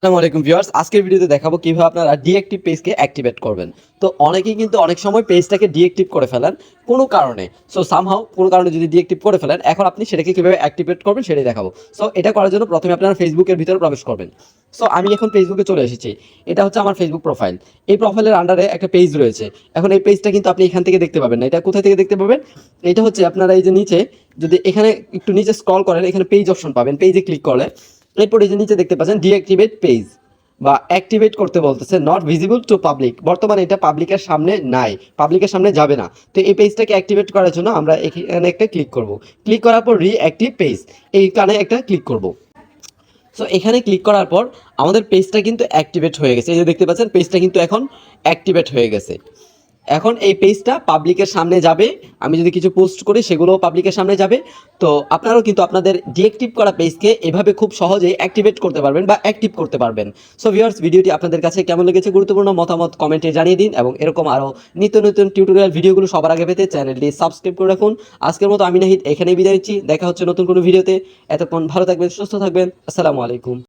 আসসালামু আলাইকুম ভিউয়ার্স, আজকের ভিডিওতে দেখাবো কিভাবে আপনারা ডিঅ্যাক্টিভ পেজকে অ্যাক্টিভেট করবেন। তো অনেকেই কিন্তু অনেক সময় পেজটাকে ডিঅ্যাক্টিভ করে ফেলেন কোনো কারণে। সো সামহাউ কোনো কারণে যদি ডিঅ্যাক্টিভ করে ফেলেন, এখন আপনি সেটাকে কিভাবে অ্যাক্টিভেট করবেন সেটাই দেখাবো। সো এটা করার জন্য প্রথমে আপনারা ফেসবুকের ভিতরে প্রবেশ করবেন। সো আমি এখন ফেসবুকে চলে এসেছি। এটা হচ্ছে আমার ফেসবুক প্রোফাইল। এই প্রোফাইলের আন্ডারে একটা পেজ রয়েছে। এখন এই পেজটা কিন্তু আপনি এখান থেকে দেখতে পাবেন না। এটা কোথায় থেকে দেখতে পাবেন? এটা হচ্ছে আপনারা এই যে নিচে, যদি এখানে একটু নিচে স্ক্রল করেন, এখানে পেজ অপশন পাবেন। পেজে ক্লিক করলে এরপর এই যে নিচে দেখতে পাচ্ছেন ডিঅ্যাক্টিভেট পেজ বা অ্যাক্টিভেট করতে বলতেছে, নট ভিজিবল টু পাবলিক। বর্তমানে এটা পাবলিকের সামনে নাই, পাবলিকের সামনে যাবে না। তো এই পেজটাকে অ্যাক্টিভেট করার জন্য আমরা এখানে একটা ক্লিক করব। ক্লিক করার পর রিঅ্যাক্টিভ পেজ, এইখানে একটা ক্লিক করব। সো এখানে ক্লিক করার পর আমাদের পেজটা কিন্তু অ্যাক্টিভেট হয়ে গেছে। এই যে দেখতে পাচ্ছেন পেজটা কিন্তু এখন অ্যাক্টিভেট হয়ে গেছে। এখন এই পেজটা পাবলিকের সামনে যাবে। আমি যদি কিছু পোস্ট করি সেগুলোও পাবলিকের সামনে যাবে। তো আপনারাও কিন্তু আপনাদের ডিঅ্যাক্টিভ করা পেজকে এভাবে খুব সহজেই অ্যাক্টিভেট করতে পারবেন বা অ্যাক্টিভ করতে পারবেন। সো ভিউয়ার্স, ভিডিওটি আপনাদের কাছে কেমন লেগেছে গুরুত্বপূর্ণ মতামত কমেন্টে জানিয়ে দিন, এবং এরকম আরও নিত্য নতুন টিউটোরিয়াল ভিডিওগুলো সবার আগে পেতে চ্যানেলটি সাবস্ক্রাইব করে রাখুন। আজকের মতো আমি নাহিদ এখানেই বিদায় নিচ্ছি। দেখা হচ্ছে নতুন কোনো ভিডিওতে। এতক্ষণ ভালো থাকবেন, সুস্থ থাকবেন। আসসালামু আলাইকুম।